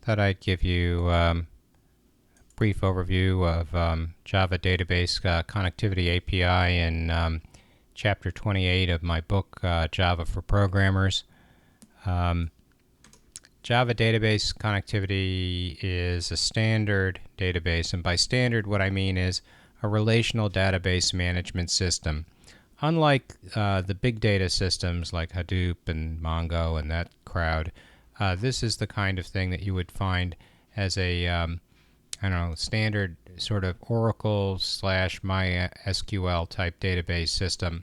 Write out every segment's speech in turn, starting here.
Thought I'd give you a brief overview of Java Database Connectivity API in Chapter 28 of my book, Java for Programmers. Java Database Connectivity is a standard database, and by standard what I mean is a relational database management system. Unlike the big data systems like Hadoop and Mongo and that crowd, this is the kind of thing that you would find as a I don't know, standard sort of Oracle / MySQL type database system.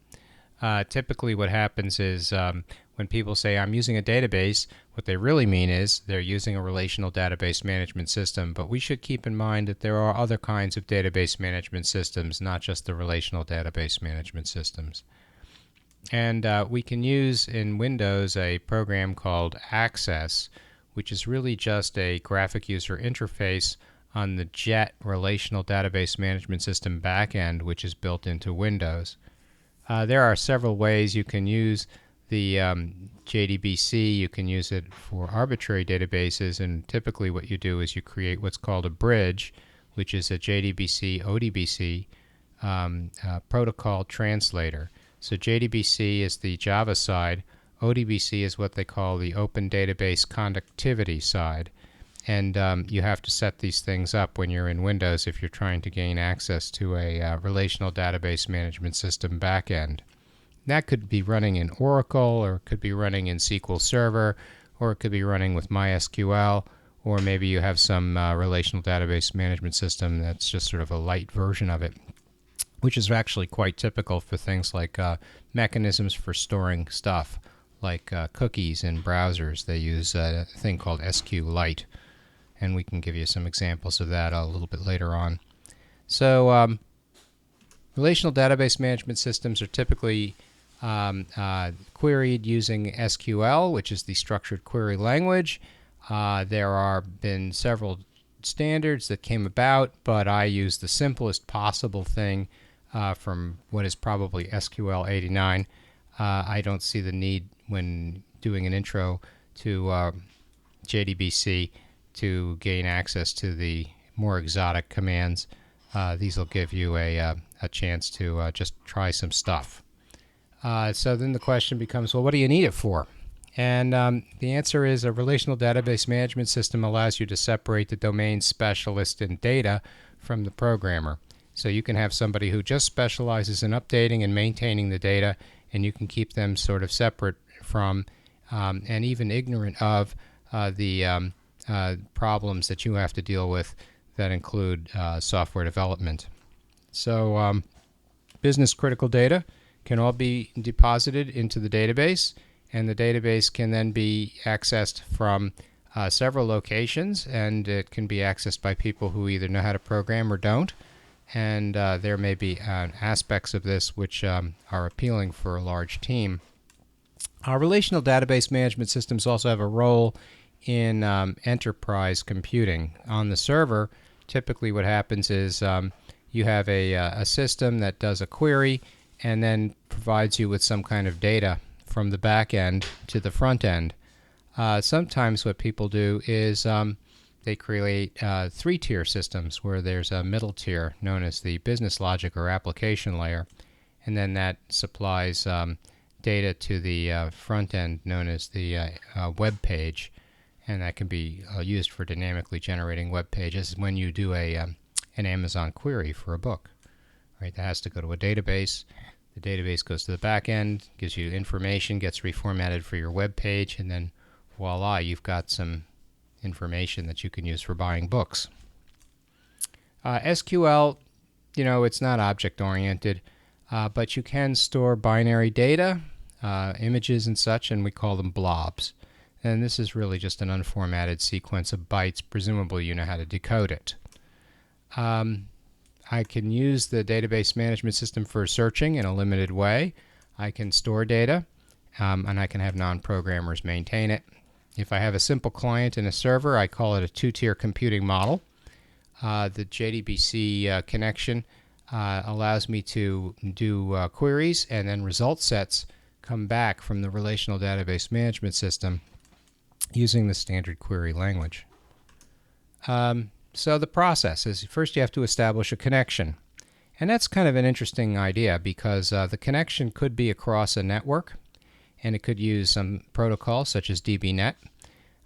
Typically what happens is when people say I'm using a database, what they really mean is they're using a relational database management system. But we should keep in mind that there are other kinds of database management systems, not just the relational database management systems. And we can use in Windows a program called Access, which is really just a graphic user interface on the JET relational database management system backend, which is built into Windows. There are several ways you can use the JDBC. You can use it for arbitrary databases, and typically what you do is you create what's called a bridge, which is a JDBC ODBC protocol translator. So JDBC is the Java side, ODBC is what they call the Open Database Connectivity side. And you have to set these things up when you're in Windows if you're trying to gain access to a relational database management system backend. That could be running in Oracle, or it could be running in SQL Server, or it could be running with MySQL, or maybe you have some relational database management system that's just sort of a light version of it, which is actually quite typical for things like mechanisms for storing stuff, like cookies in browsers. They use a thing called SQLITE. And we can give you some examples of that a little bit later on. So relational database management systems are typically queried using SQL, which is the structured query language. There have been several standards that came about, but I use the simplest possible thing from what is probably SQL 89. I don't see the need when doing an intro to JDBC to gain access to the more exotic commands. These will give you a chance to just try some stuff. So then the question becomes, well, what do you need it for? And the answer is a relational database management system allows you to separate the domain specialist in data from the programmer. So you can have somebody who just specializes in updating and maintaining the data, and you can keep them sort of separate from and even ignorant of the problems that you have to deal with that include software development. So business critical data can all be deposited into the database, and the database can then be accessed from several locations, and it can be accessed by people who either know how to program or don't. And there may be aspects of this which are appealing for a large team. Relational database management systems also have a role in enterprise computing. On the server, typically what happens is you have a system that does a query and then provides you with some kind of data from the back end to the front end. Sometimes what people do is they create three-tier systems where there's a middle tier known as the business logic or application layer, and then that supplies data to the front end known as the web page. And that can be used for dynamically generating web pages when you do an Amazon query for a book. Right, that has to go to a database. The database goes to the back end, gives you information, gets reformatted for your web page, and then voila, you've got some information that you can use for buying books. SQL, you know, it's not object-oriented, but you can store binary data, images and such, and we call them blobs. And this is really just an unformatted sequence of bytes. Presumably you know how to decode it. I can use the database management system for searching in a limited way. I can store data, and I can have non-programmers maintain it. If I have a simple client and a server, I call it a two-tier computing model. The JDBC connection allows me to do queries, and then result sets come back from the relational database management system using the standard query language. So the process is first you have to establish a connection. And that's kind of an interesting idea because the connection could be across a network, and it could use some protocol such as DBNet.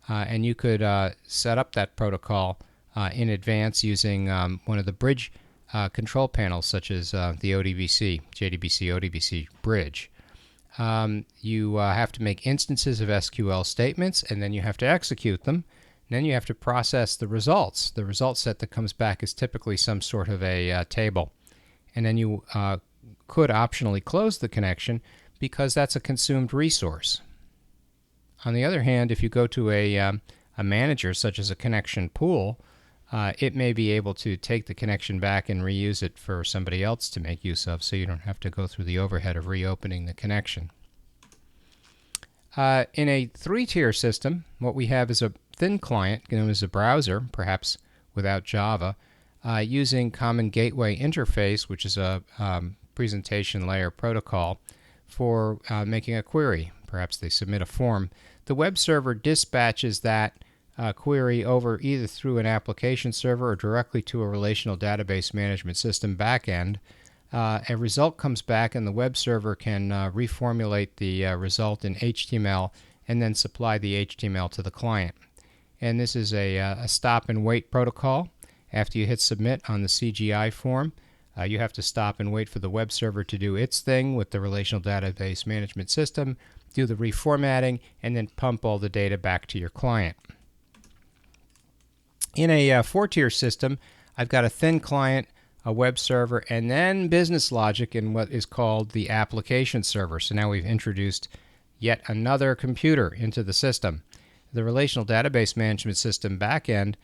And you could set up that protocol in advance using one of the bridge control panels such as the ODBC, JDBC, ODBC bridge. You have to make instances of SQL statements, and then you have to execute them. And then you have to process the results. The result set that comes back is typically some sort of a table. And then you could optionally close the connection because that's a consumed resource. On the other hand, if you go to a manager such as a connection pool, it may be able to take the connection back and reuse it for somebody else to make use of, so you don't have to go through the overhead of reopening the connection. In a three-tier system, what we have is a thin client known as a browser, perhaps without Java, using Common Gateway Interface, which is a presentation layer protocol for making a query. Perhaps they submit a form. The web server dispatches that query over either through an application server or directly to a relational database management system backend. A result comes back, and the web server can reformulate the result in HTML and then supply the HTML to the client. And this is a stop and wait protocol. After you hit submit on the CGI form, you have to stop and wait for the web server to do its thing with the relational database management system, do the reformatting, and then pump all the data back to your client. In a four-tier system, I've got a thin client, a web server, and then business logic in what is called the application server. So now we've introduced yet another computer into the system. The relational database management system backend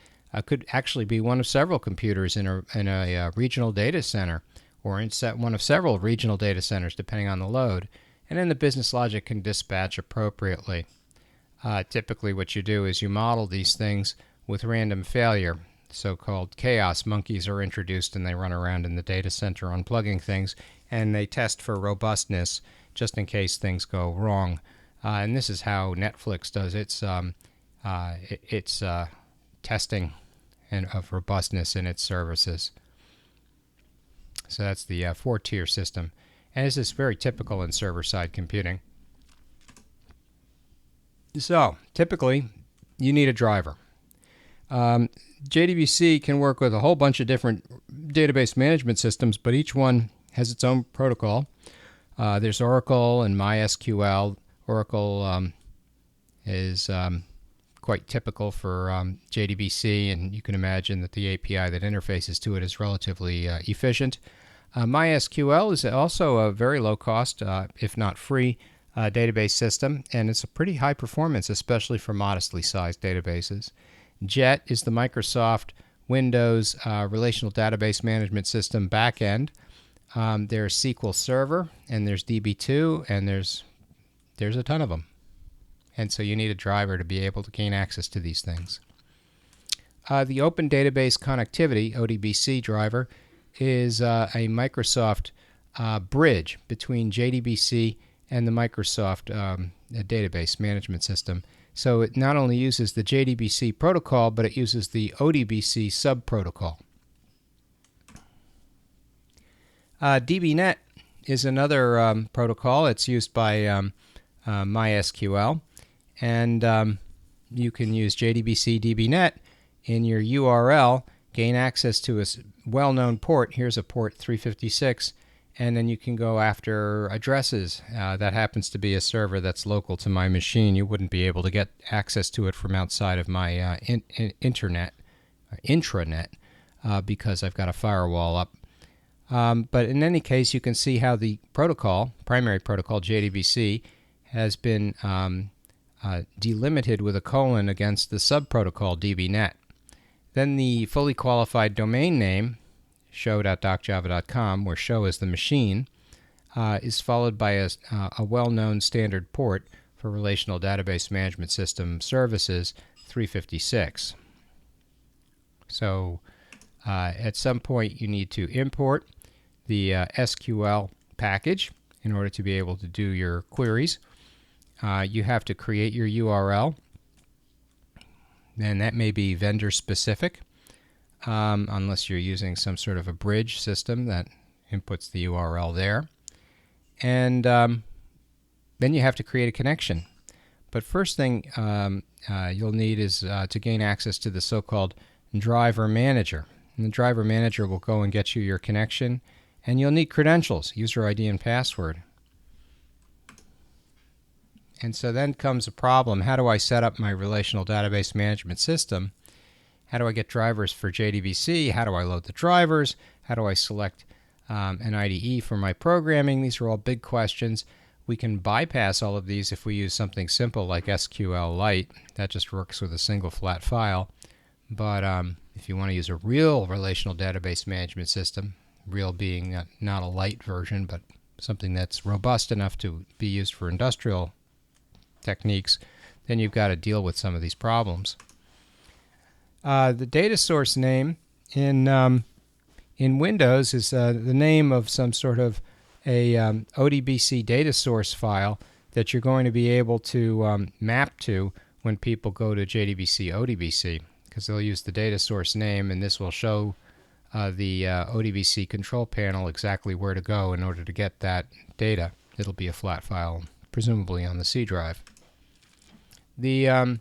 could actually be one of several computers in a regional data center, or in one of several regional data centers, depending on the load. And then the business logic can dispatch appropriately. Typically what you do is you model these things with random failure. So-called chaos monkeys are introduced, and they run around in the data center unplugging things, and they test for robustness just in case things go wrong. And this is how Netflix does its testing and of robustness in its services. So that's the four-tier system. And this is very typical in server-side computing. So typically, you need a driver. JDBC can work with a whole bunch of different database management systems, but each one has its own protocol. There's Oracle and MySQL. Oracle is quite typical for JDBC, and you can imagine that the API that interfaces to it is relatively efficient. MySQL is also a very low-cost, if not free, database system, and it's a pretty high performance, especially for modestly sized databases. JET is the Microsoft Windows Relational Database Management System backend. There's SQL Server, and there's DB2, and there's a ton of them. And so you need a driver to be able to gain access to these things. The Open Database Connectivity, ODBC driver, is a Microsoft bridge between JDBC and the Microsoft database management system. So it not only uses the JDBC protocol, but it uses the ODBC subprotocol. DBNet is another protocol. It's used by MySQL. And you can use JDBC DBNet in your URL, gain access to a well-known port. Here's a port 356, and then you can go after addresses. That happens to be a server that's local to my machine. You wouldn't be able to get access to it from outside of my intranet, because I've got a firewall up. But in any case, you can see how the protocol, primary protocol JDBC, has been delimited with a colon against the subprotocol DBNet. Then the fully qualified domain name, show.docjava.com, where show is the machine, is followed by a well-known standard port for Relational Database Management System Services 356. So at some point you need to import the SQL package in order to be able to do your queries. You have to create your URL. and that may be vendor specific, unless you're using some sort of a bridge system that inputs the URL there. And then you have to create a connection. But first thing you'll need is to gain access to the so-called driver manager. And the driver manager will go and get you your connection, and you'll need credentials, user ID and password. And so then comes a problem. How do I set up my relational database management system? How do I get drivers for JDBC? How do I load the drivers? How do I select an IDE for my programming? These are all big questions. We can bypass all of these if we use something simple like SQLITE. That just works with a single flat file. But if you want to use a real relational database management system, real being not a light version, but something that's robust enough to be used for industrial techniques, then you've got to deal with some of these problems. The data source name in Windows is the name of some sort of a ODBC data source file that you're going to be able to map to when people go to JDBC ODBC, because they'll use the data source name, and this will show the ODBC control panel exactly where to go in order to get that data. It'll be a flat file, presumably on the C drive. The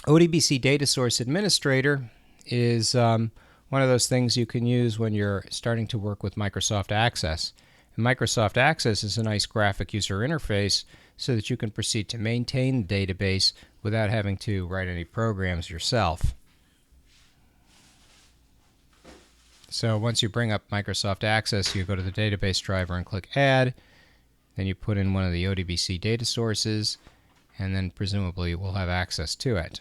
ODBC data source administrator is one of those things you can use when you're starting to work with Microsoft Access. And Microsoft Access is a nice graphic user interface so that you can proceed to maintain the database without having to write any programs yourself. So once you bring up Microsoft Access, you go to the database driver and click Add. Then you put in one of the ODBC data sources, and then presumably we'll have access to it.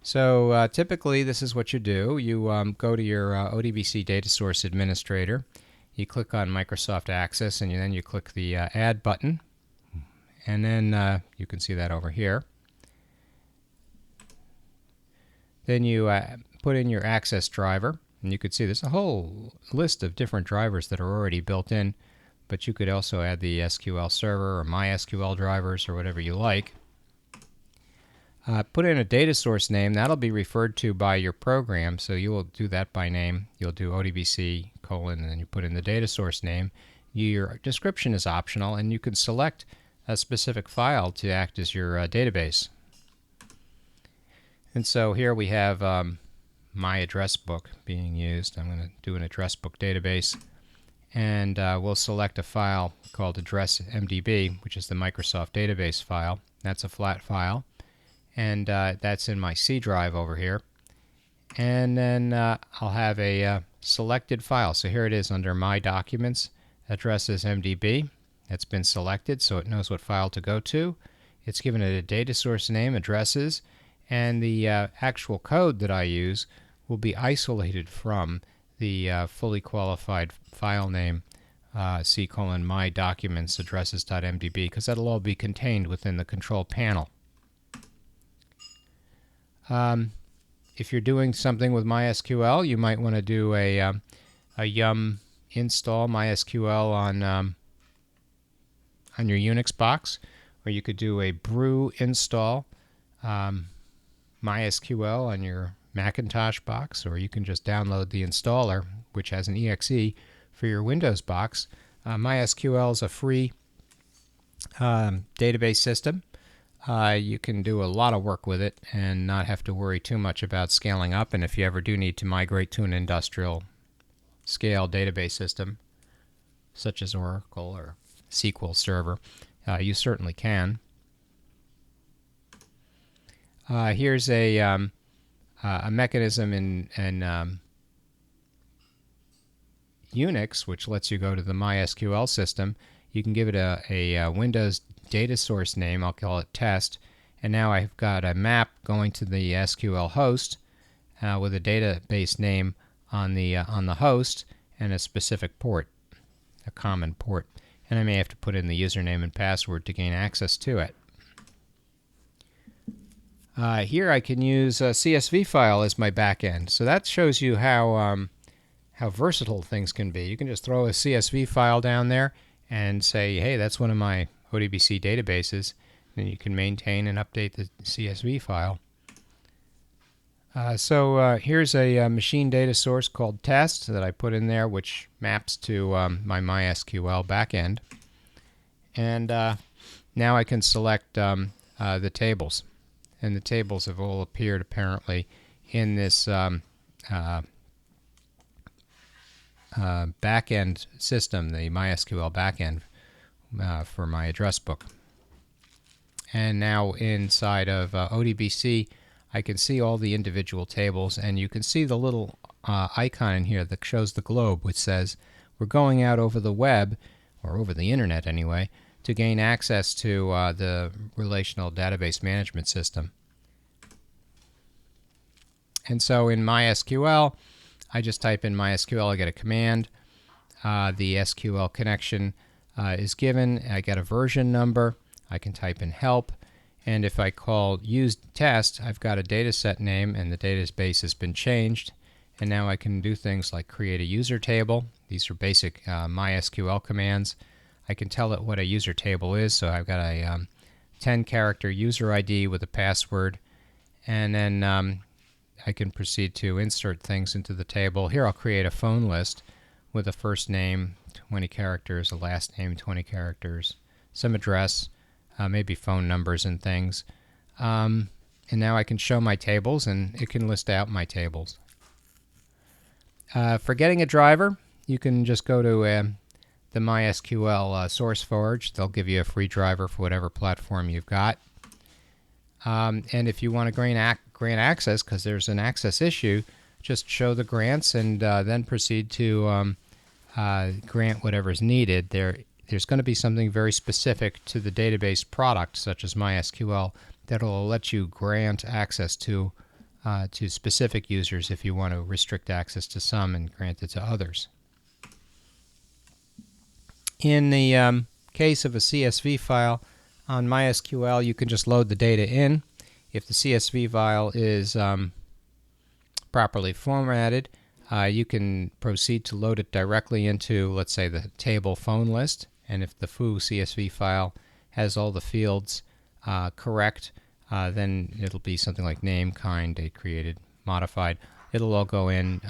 So typically this is what you do. You go to your ODBC data source administrator. You click on Microsoft Access, and then you click the Add button. And then you can see that over here. Then you put in your Access driver. And you could see there's a whole list of different drivers that are already built in. But you could also add the SQL Server or MySQL drivers or whatever you like. Put in a data source name. That'll be referred to by your program, so you will do that by name. You'll do ODBC : and then you put in the data source name. Your description is optional, and you can select a specific file to act as your database. And so here we have my address book being used. I'm going to do an address book database, and we'll select a file called address.mdb, which is the Microsoft database file. That's a flat file. And that's in my C drive over here. And then I'll have a selected file. So here it is under My Documents, addresses MDB. That's been selected, so it knows what file to go to. It's given it a data source name, addresses, and the actual code that I use will be isolated from the fully qualified file name C:my documents addresses.mdb, because that'll all be contained within the control panel. If you're doing something with MySQL, you might want to do a yum install MySQL on your Unix box, or you could do a brew install MySQL on your Macintosh box, or you can just download the installer, which has an exe for your Windows box. MySQL is a free database system. You can do a lot of work with it and not have to worry too much about scaling up. And if you ever do need to migrate to an industrial scale database system, such as Oracle or SQL Server, you certainly can. Here's a mechanism in Unix which lets you go to the MySQL system. You can give it a Windows data source name. I'll call it test. And now I've got a map going to the SQL host with a database name on the host and a specific port, a common port. And I may have to put in the username and password to gain access to it. Here I can use a CSV file as my backend. So that shows you how versatile things can be. You can just throw a CSV file down there and say, hey, that's one of my ODBC databases, and you can maintain and update the CSV file. Here's a machine data source called test that I put in there, which maps to my MySQL backend. And now I can select the tables. And the tables have all appeared apparently in this backend system, the MySQL backend for my address book. And now inside of ODBC, I can see all the individual tables, and you can see the little icon in here that shows the globe, which says we're going out over the web, or over the internet anyway, to gain access to the relational database management system. And so in MySQL, I just type in MySQL, I get a command, the SQL connection is given, I get a version number, I can type in help, and if I call use test, I've got a dataset name and the database has been changed, and now I can do things like create a user table. These are basic MySQL commands. I can tell it what a user table is, so I've got a 10-character user ID with a password, and then I can proceed to insert things into the table. Here I'll create a phone list with a first name, 20 characters, a last name, 20 characters, some address, maybe phone numbers and things. And now I can show my tables, and it can list out my tables. For getting a driver, you can just go to the MySQL SourceForge. They'll give you a free driver for whatever platform you've got. And if you want to grant access, because there's an access issue, just show the grants and then proceed to grant whatever's needed. There's going to be something very specific to the database product, such as MySQL, that'll let you grant access to specific users if you want to restrict access to some and grant it to others. In the case of a CSV file on MySQL, you can just load the data in. If the CSV file is properly formatted, you can proceed to load it directly into, let's say, the table phone list. And if the foo CSV file has all the fields correct, then it'll be something like name, kind, date created, modified. It'll all go in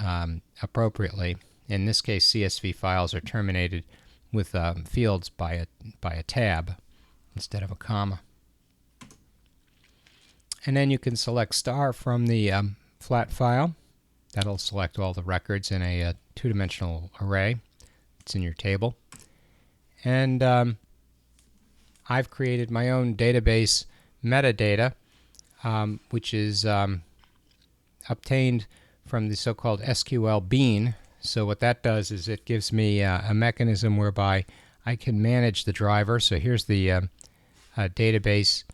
appropriately. In this case, CSV files are terminated with fields by a tab instead of a comma. And then you can select star from the flat file. That'll select all the records in a two-dimensional array. It's in your table. And I've created my own database metadata, which is obtained from the so-called SQL bean. So what that does is it gives me a mechanism whereby I can manage the driver. So here's the database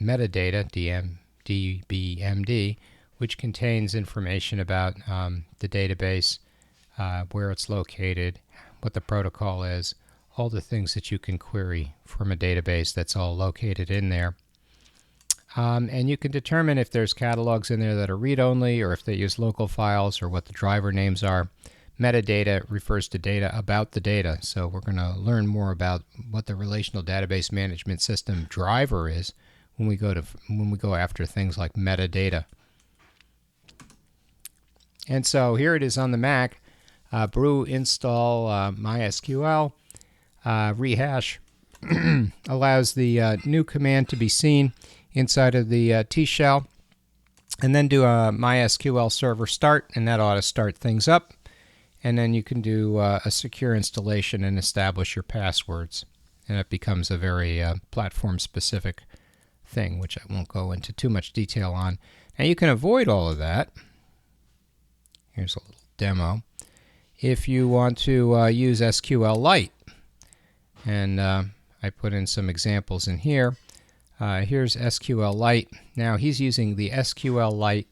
metadata, DBMD, which contains information about the database, where it's located, what the protocol is, all the things that you can query from a database. That's all located in there. And you can determine if there's catalogs in there that are read-only or if they use local files or what the driver names are. Metadata refers to data about the data. So we're going to learn more about what the relational database management system driver is when we go after things like metadata. And so here it is on the Mac. Brew install MySQL. Rehash allows the new command to be seen inside of the T shell, and then do a MySQL server start, and that ought to start things up. And then you can do a secure installation and establish your passwords, and it becomes a very platform-specific thing, which I won't go into too much detail on. Now you can avoid all of that. Here's a little demo. If you want to use SQLITE, and I put in some examples in here. Here's SQLITE. Now he's using the SQLITE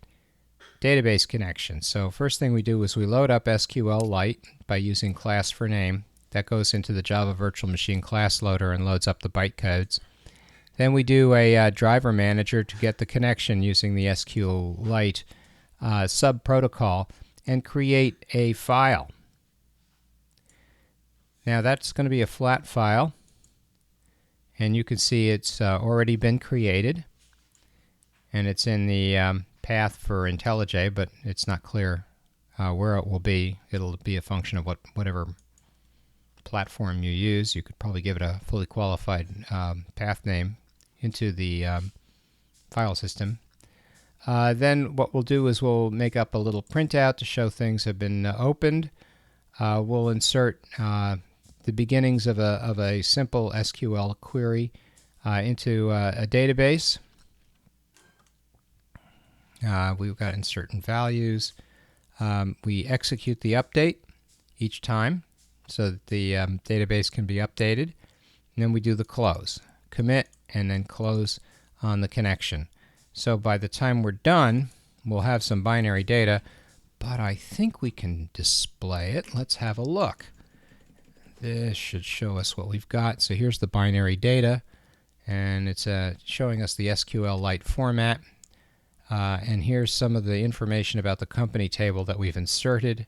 database connection. So first thing we do is we load up SQLITE by using class for name. That goes into the Java Virtual Machine class loader and loads up the bytecodes. Then we do a driver manager to get the connection using the SQLITE sub-protocol and create a file. Now that's going to be a flat file, and you can see it's already been created. and it's in the path for IntelliJ, but it's not clear where it will be. It'll be a function of whatever platform you use. You could probably give it a fully qualified path name into the file system. Then what we'll do is we'll make up a little printout to show things have been opened. We'll insert the beginnings of a simple SQL query into a database. We've got insert and values. We execute the update each time so that the database can be updated. And then we do the close, commit, and then close on the connection. So by the time we're done, we'll have some binary data, but I think we can display it. Let's have a look. This should show us what we've got. So here's the binary data, and it's showing us the SQLITE format. And here's some of the information about the company table that we've inserted.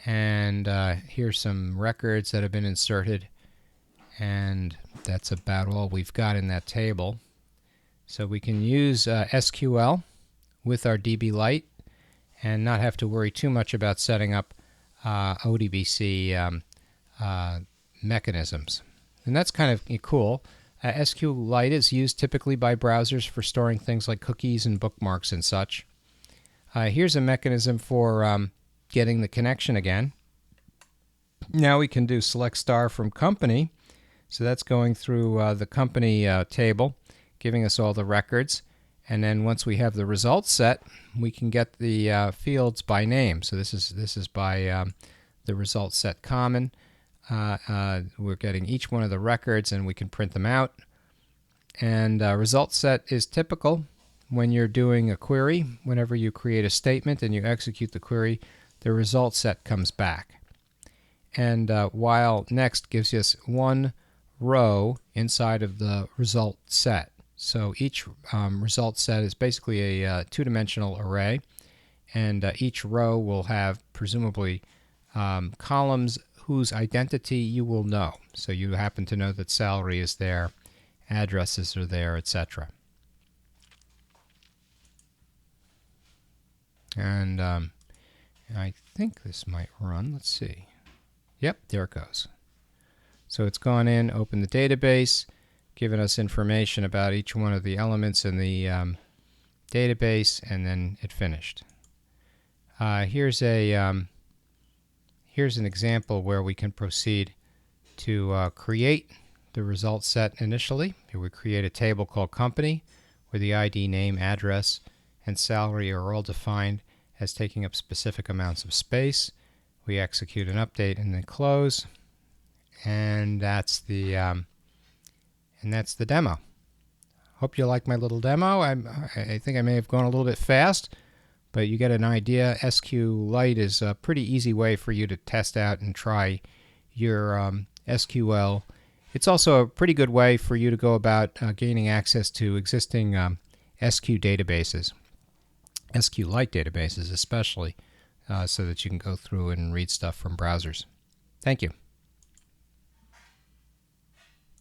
And here's some records that have been inserted. And that's about all we've got in that table. So we can use SQL with our DBLite and not have to worry too much about setting up ODBC mechanisms. And that's kind of cool. SQLITE is used typically by browsers for storing things like cookies and bookmarks and such. Here's a mechanism for getting the connection again. Now we can do select star from company. So that's going through the company table, giving us all the records. And then once we have the results set, we can get the fields by name. So this is by the results set common. We're getting each one of the records and we can print them out. And result set is typical when you're doing a query. Whenever you create a statement and you execute the query, the result set comes back. And while next gives us one row inside of the result set. So each result set is basically a two-dimensional array, and each row will have presumably columns whose identity you will know. So you happen to know that salary is there, addresses are there, etc. And I think this might run. Let's see. Yep, there it goes. So it's gone in, opened the database, given us information about each one of the elements in the database, and then it finished. Here's an example where we can proceed to create the result set initially. Here we create a table called company, where the ID, name, address, and salary are all defined as taking up specific amounts of space. We execute an update and then close, and that's the demo. Hope you like my little demo. I think I may have gone a little bit fast, but you get an idea. SQLITE is a pretty easy way for you to test out and try your SQL. It's also a pretty good way for you to go about gaining access to existing SQLITE databases especially, so that you can go through and read stuff from browsers. Thank you.